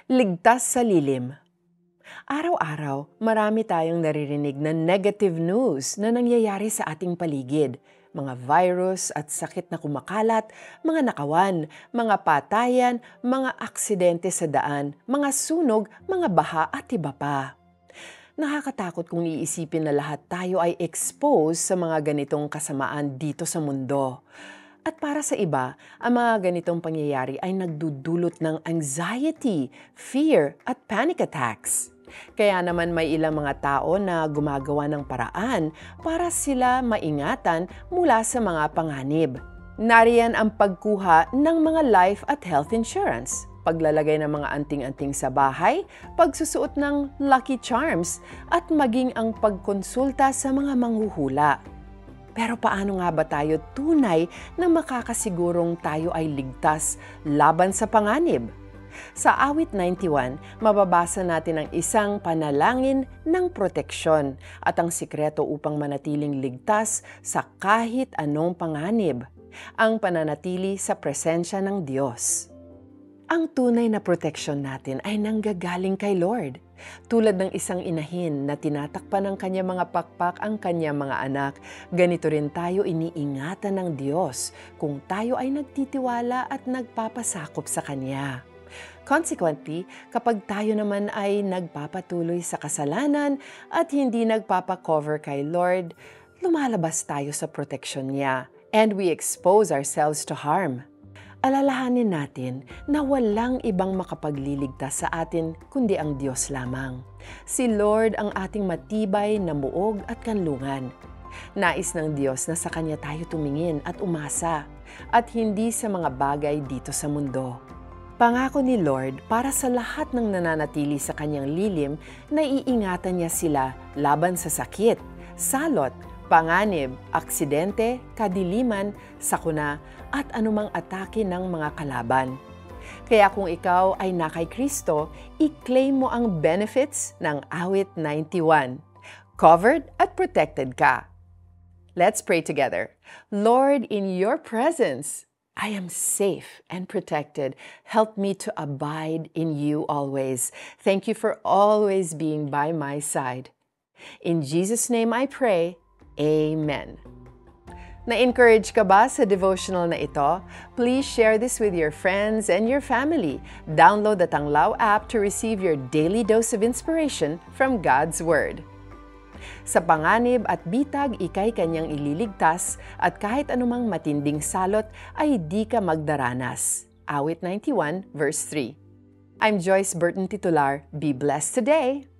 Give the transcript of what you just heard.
Ligtas sa lilim. Araw-araw, marami tayong naririnig na negative news na nangyayari sa ating paligid. Mga virus at sakit na kumakalat, mga nakawan, mga patayan, mga aksidente sa daan, mga sunog, mga baha at iba pa. Nakakatakot kung iisipin na lahat tayo ay exposed sa mga ganitong kasamaan dito sa mundo. At para sa iba, ang mga ganitong pangyayari ay nagdudulot ng anxiety, fear at panic attacks. Kaya naman may ilang mga tao na gumagawa ng paraan para sila maingatan mula sa mga panganib. Nariyan ang pagkuha ng mga life at health insurance, paglalagay ng mga anting-anting sa bahay, pagsusuot ng lucky charms, at maging ang pagkonsulta sa mga manghuhula. Pero paano nga ba tayo tunay na makakasigurong tayo ay ligtas laban sa panganib? Sa awit 91, mababasa natin ang isang panalangin ng proteksyon at ang sikreto upang manatiling ligtas sa kahit anong panganib, ang pananatili sa presensya ng Diyos. Ang tunay na proteksyon natin ay nanggagaling kay Lord. Tulad ng isang inahin na tinatakpan ng kanyang mga pakpak ang kanyang mga anak, ganito rin tayo iniingatan ng Diyos kung tayo ay nagtitiwala at nagpapasakop sa Kanya. Consequently, kapag tayo naman ay nagpapatuloy sa kasalanan at hindi nagpapakover kay Lord, lumalabas tayo sa proteksyon niya and we expose ourselves to harm. Alalahanin natin na walang ibang makapagliligtas sa atin kundi ang Diyos lamang. Si Lord ang ating matibay na muog at kanlungan. Nais ng Diyos na sa Kanya tayo tumingin at umasa at hindi sa mga bagay dito sa mundo. Pangako ni Lord para sa lahat ng nananatili sa Kanyang lilim na iingatan niya sila laban sa sakit, salot, panganib, aksidente, kadiliman, sakuna, at anumang atake ng mga kalaban. Kaya kung ikaw ay na kay Kristo, i-claim mo ang benefits ng awit 91. Covered at protected ka. Let's pray together. Lord, in your presence, I am safe and protected. Help me to abide in you always. Thank you for always being by my side. In Jesus' name I pray, Amen. Na-encourage ka ba sa devotional na ito? Please share this with your friends and your family. Download the Tanglaw app to receive your daily dose of inspiration from God's Word. Sa panganib at bitag, ika'y Kanyang ililigtas at kahit anumang matinding salot ay di ka magdaranas. Awit 91 verse 3. I'm Joyce Burton Titular. Be blessed today!